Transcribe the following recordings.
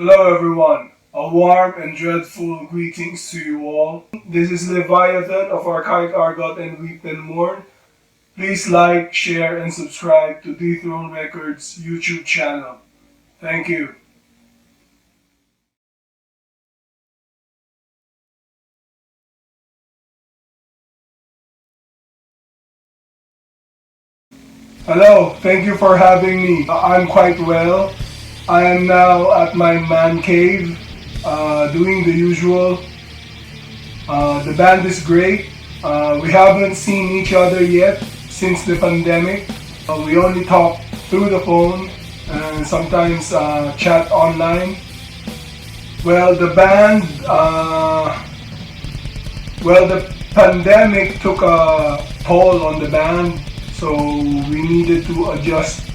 Hello everyone, a warm and dreadful greetings to you all. This is Leviathan of ARCHAIC ARGOT and Mourn. Please like, share, and subscribe to Dethrone Records YouTube channel. Thank you. Hello, thank you for having me. I'm quite well. I am now at my man cave, doing the usual. The band is great. We haven't seen each other yet since the pandemic. We only talk through the phone and sometimes chat online. Well, the pandemic took a toll on the band, so we needed to adjust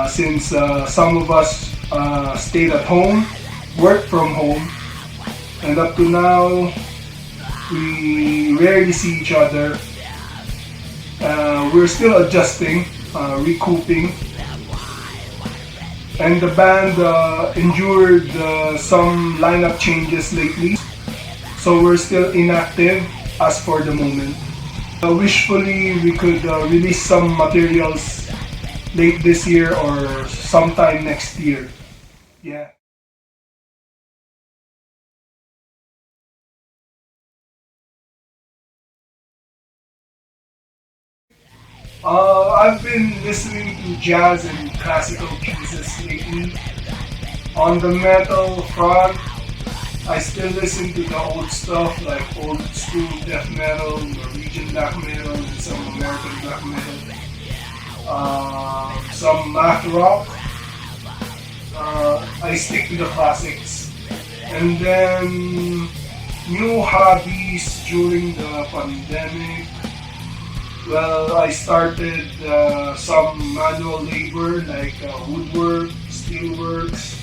since some of us stayed at home, worked from home, and up to now we rarely see each other. We're still adjusting, recouping, and the band endured some lineup changes lately, so we're still inactive as for the moment. Wishfully we could release some materials late this year or sometime next year. Yeah. I've been listening to jazz and classical pieces lately. On the metal front, I still listen to the old stuff like old school death metal, Norwegian black metal, and some American black metal. Some math rock. I stick to the classics. And then new hobbies during the pandemic. Well, I started some manual labor like woodwork, steelworks,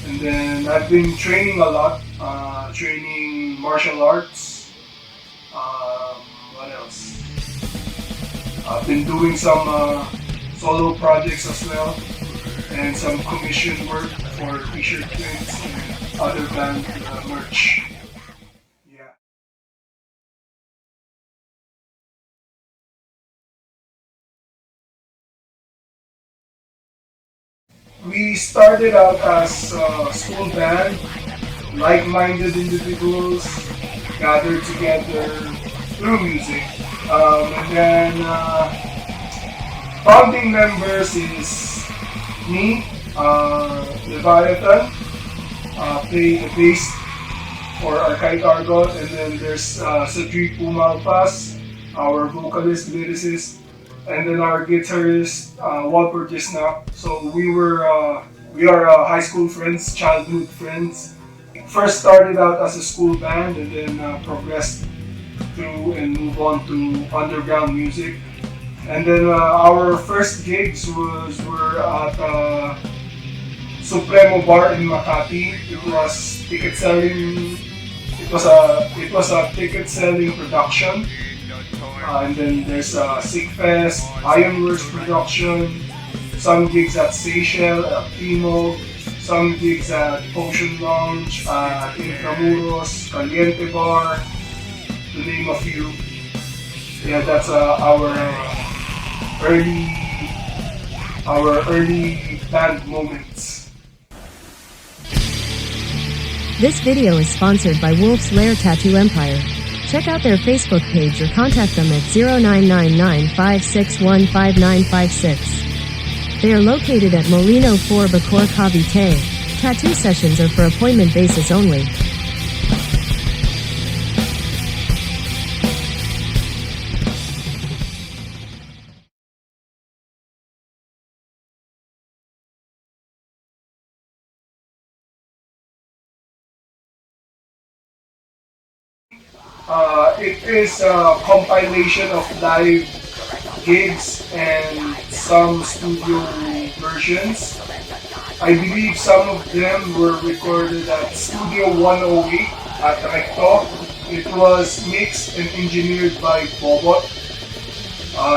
and then I've been training a lot, training martial arts. What else? I've been doing some solo projects as well, and some commission work for t-shirt prints and other band merch. Yeah. We started out as a school band, like-minded individuals gathered together through music. And then founding members is me, Leviathan, play the bass for ARCHAIC ARGOT, and then there's Cedric Pumalpas, our vocalist, lyricist, and then our guitarist, Walper Gisnap. So we are high school friends, childhood friends. First started out as a school band and then progressed through and moved on to underground music. And then our first gigs were at Supremo Bar in Makati. It was ticket selling. It was a ticket selling production. And then there's Sick Fest, Ironworks production, some gigs at Seychelles, at Timo, some gigs at Potion Lounge, at Intramuros, Caliente Bar, to name a few. Yeah, that's our early band moments. This video is sponsored by Wolf's Lair Tattoo Empire. Check out their Facebook page or contact them at 0999-561-5956. They are located at Molino 4 Bacor Cavite. Tattoo sessions are for appointment basis only. It is a compilation of live gigs and some studio versions. I believe some of them were recorded at Studio 108 at Recto. It was mixed and engineered by Bobot.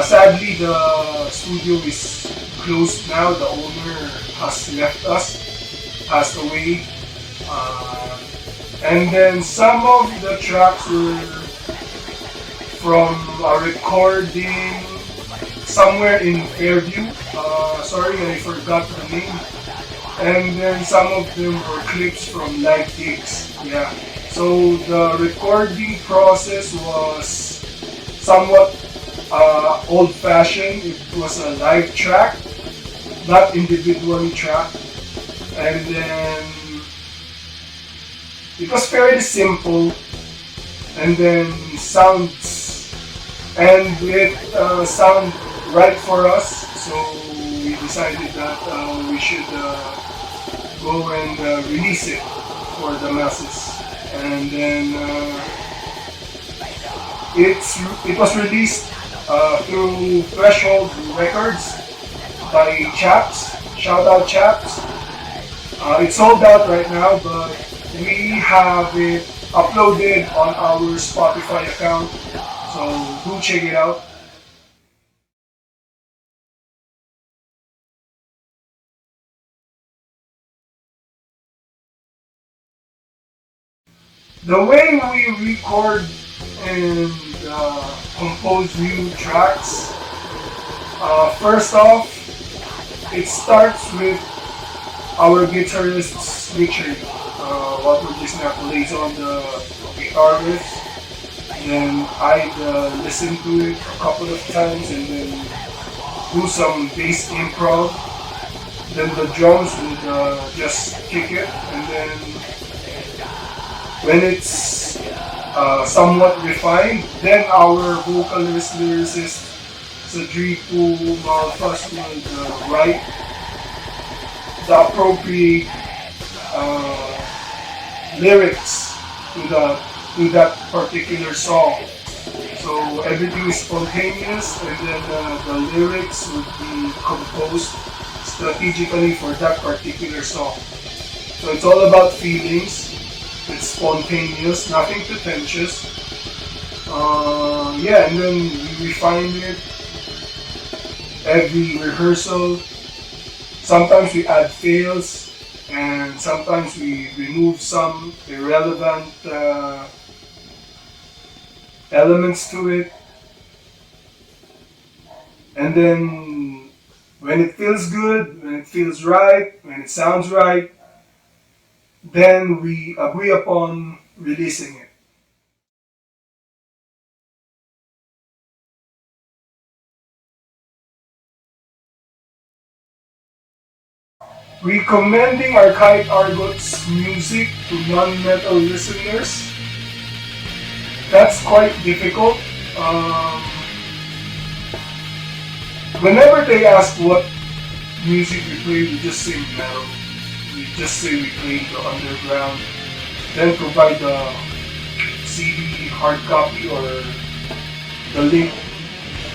Sadly, the studio is closed now. The owner has left us. passed away. And then some of the tracks were from a recording somewhere in Fairview. Sorry, I forgot the name. And then some of them were clips from live gigs. Yeah. So the recording process was somewhat old-fashioned. It was a live track, not individually tracked. And then it was fairly simple. And then sounds, and it sounded right for us. So we decided that we should go and release it for the masses. And then it was released through Threshold Records by Chaps. Shout out Chaps. It's sold out right now, but we have it uploaded on our Spotify account, so do check it out. The way we record and compose new tracks, first off, it starts with our guitarist's switcher. What we just now plays on the guitar riffs. Then I'd listen to it a couple of times and then do some bass improv. Then the drums would just kick it, and then when it's somewhat refined, then our vocalist, lyricist, Sadriku Malfas would write the appropriate lyrics to that particular song. So everything is spontaneous, and then the lyrics would be composed strategically for that particular song. So it's all about feelings. It's spontaneous, nothing pretentious. Yeah, and then we refine it every rehearsal. Sometimes we add fails, and sometimes we remove some irrelevant elements to it. And then when it feels good, when it feels right, when it sounds right, then we agree upon releasing it. Recommending ARCHAIC ARGOT's music to non-metal listeners, that's quite difficult. Whenever they ask what music we play, we just say metal. We just say we play the underground, then provide the CD, hard copy, or the link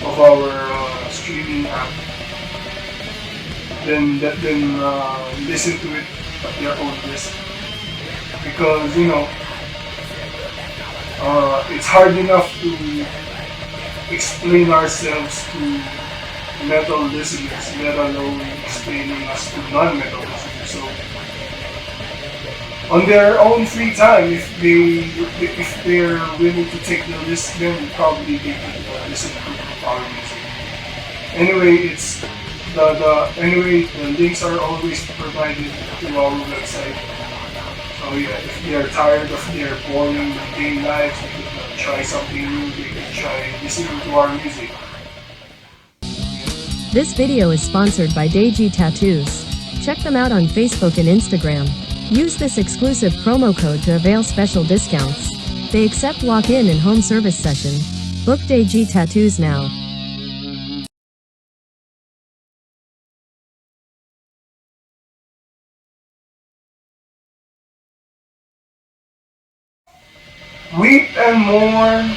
of our streaming app. Then let them listen to it at their own risk. Because, it's hard enough to explain ourselves to metal listeners, let alone explaining us to non-metal listeners. So, on their own free time, if they're willing to take the risk, then probably they could listen to our music. Anyway, the links are always provided to our website. So yeah, if they are tired of their boring day lives, they could try something new. They could try listening to our music. This video is sponsored by DEI JII Tattoos. Check them out on Facebook and Instagram. Use this exclusive promo code to avail special discounts. They accept walk-in and home service session. Book DEI JII Tattoos now. Weep and Mourn.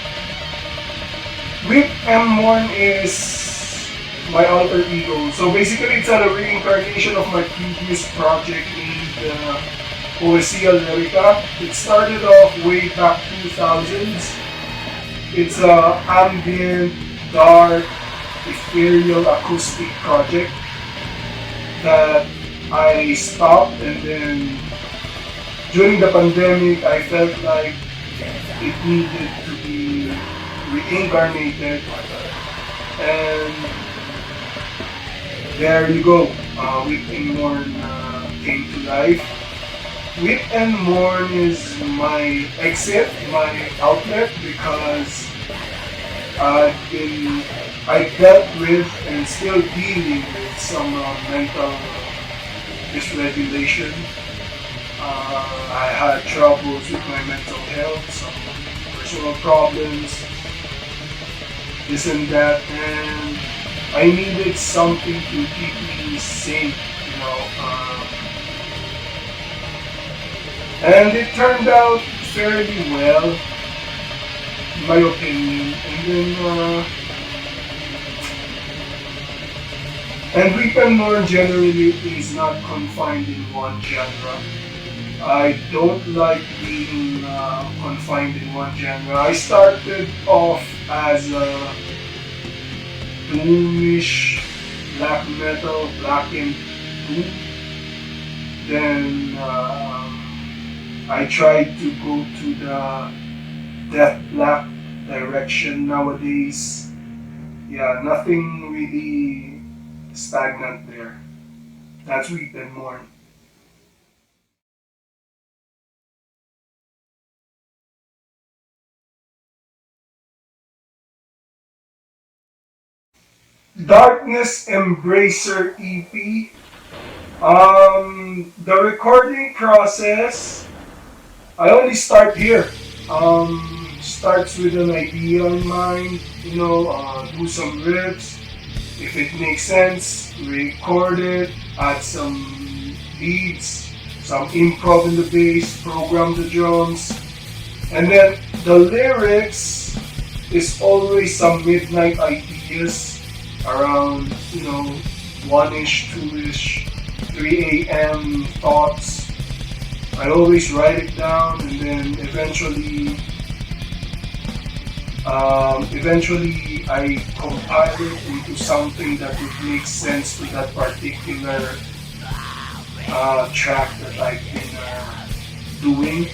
Weep and Mourn is my alter ego. So basically, it's a reincarnation of my previous project named Poesia Lyrica. It started off way back 2000s. It's an ambient, dark, ethereal acoustic project that I stopped, and then during the pandemic, I felt like it needed to be reincarnated, and there you go. Whip and Mourn came to life. Whip and Mourn is my exit, my outlet, because I dealt with and still dealing with some mental dysregulation. I had troubles with my mental health, some personal problems, this and that, and I needed something to keep me sane, you know. And it turned out fairly well, in my opinion. And Whip and Mourn generally is not confined in one genre. I don't like being confined in one genre. I started off as a doomish black metal, blackened doom. Then I tried to go to the death black direction nowadays. Yeah, nothing really stagnant there. That's Whip and Mourn. Darkness Embracer EP. The recording process, I only start here. Starts with an idea in mind, you know, do some riffs. If it makes sense, record it, add some beats, some improv in the bass, program the drums, and then the lyrics is always some midnight ideas around, you know, 1-ish, 2-ish, 3 a.m. thoughts. I always write it down, and then eventually I compile it into something that would make sense to that particular track that I've been doing.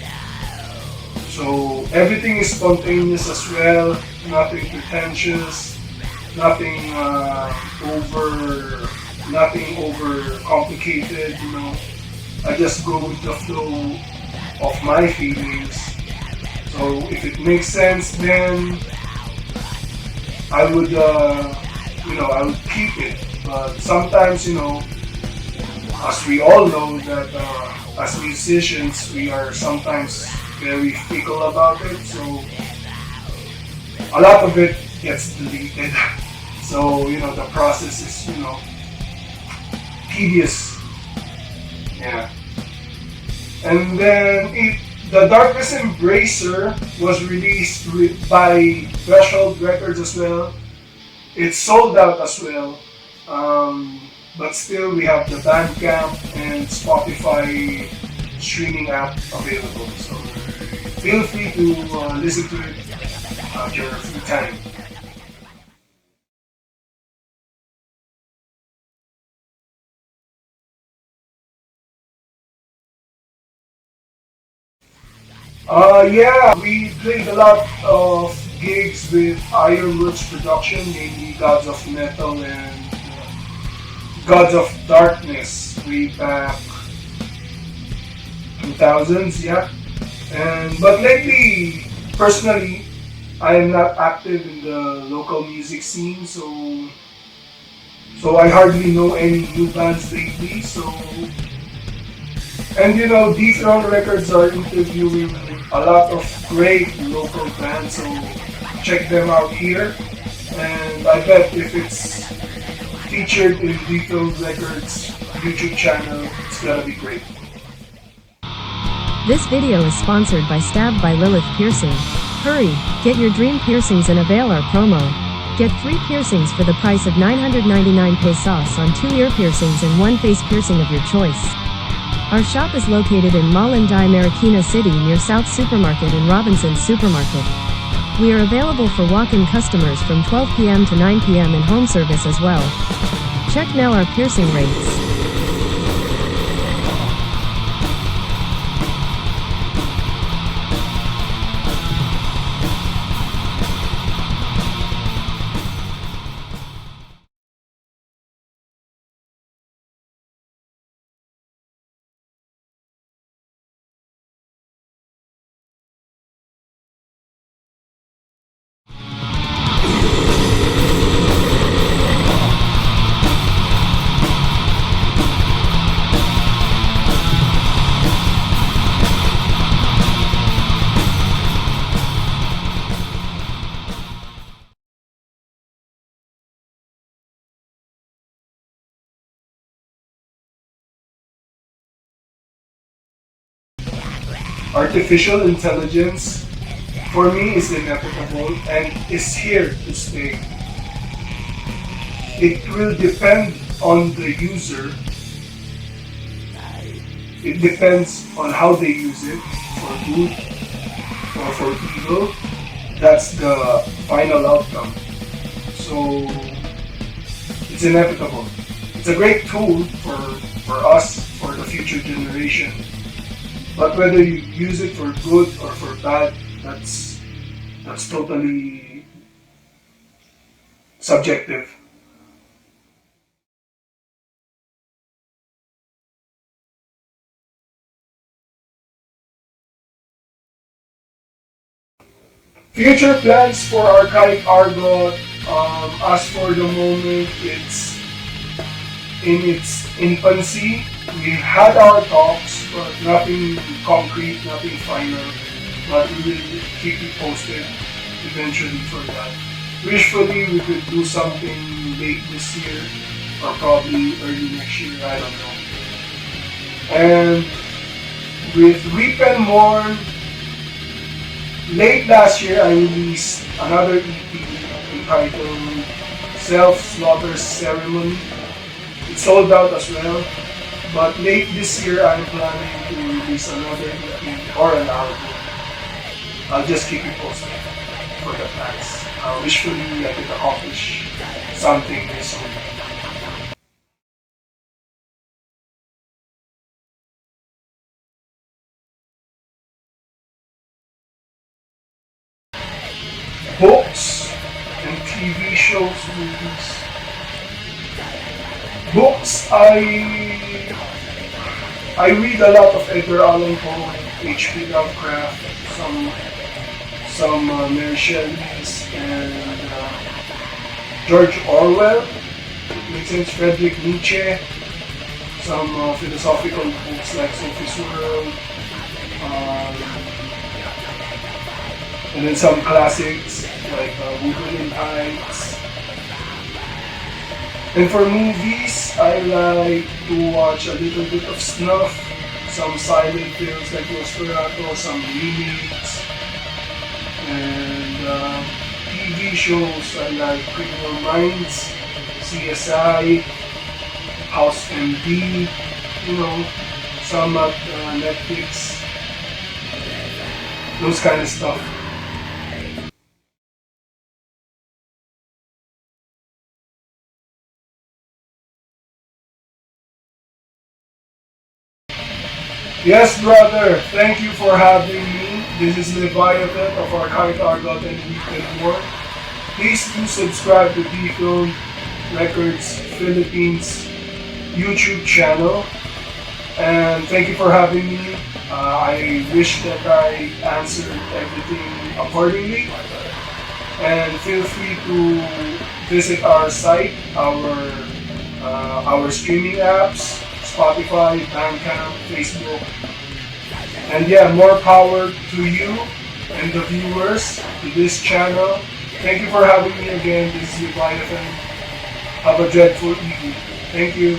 So everything is spontaneous as well, nothing pretentious, nothing over complicated, you know. I just go with the flow of my feelings. So if it makes sense, then I would, I would keep it. But sometimes, you know, as we all know that as musicians, we are sometimes very fickle about it. So a lot of it gets deleted. So, you know, the process is, you know, tedious. Yeah. And then the Darkness Embracer was released by Threshold Records as well. It's sold out as well. But still we have the Bandcamp and Spotify streaming app available. So feel free to listen to it at your free time. Yeah, we played a lot of gigs with Ironwood's production, namely Gods of Metal and Gods of Darkness, way back 2000s, yeah. But lately, personally, I am not active in the local music scene, so I hardly know any new bands lately. And you know, Dethrone Records are interviewing a lot of great local bands, so check them out here. And I bet if it's featured in Dethrone Records YouTube channel, it's gonna be great. This video is sponsored by Stabbed by Lilith Piercing. Hurry, get your dream piercings and avail our promo. Get 3 piercings for the price of 999 pesos on 2 ear piercings and 1 face piercing of your choice. Our shop is located in Malanday, Marikina City near South Supermarket and Robinson's Supermarket. We are available for walk-in customers from 12 p.m. to 9 p.m. and home service as well. Check now our piercing rates. Artificial intelligence, for me, is inevitable and is here to stay. It will depend on the user. It depends on how they use it, for good or for evil. That's the final outcome. So it's inevitable. It's a great tool for us, for the future generation. But whether you use it for good or for bad, that's totally subjective. Future plans for Archaic Argot, as for the moment, it's in its infancy. We've had our talks, but nothing concrete, nothing final. But we will keep you posted eventually for that. Wishfully, we could do something late this year, or probably early next year, I don't know. And with Weep and Mourn, late last year, I released another EP entitled Self-Slaughter Ceremony. It sold out as well, but late this year, I'm planning to release another EP or an album. I'll just keep you posted for the plans. Wishfully, I could accomplish something this week. Books and TV shows, movies. Books, I read a lot of Edgar Allan Poe, H.P. Lovecraft, some Mary Shelley's, and George Orwell, makes sense, Friedrich Nietzsche, some philosophical books like Sophie's World, and then some classics like Wuthering Heights. And for movies, I like to watch a little bit of snuff, some silent films like Nosferatu, some remakes, and TV shows I like Criminal Minds, CSI, House MD, some at Netflix, those kind of stuff. Yes, brother. Thank you for having me. This is Leviathan of Archaic Argot and Weep and Mourn. Please do subscribe to Dethrone Records Philippines YouTube channel. And thank you for having me. I wish that I answered everything accordingly. And feel free to visit our site, our streaming apps, Spotify, Bandcamp, Facebook. And yeah, more power to you and the viewers to this channel. Thank you for having me again. This is Leviathan. Have a dreadful evening. Thank you.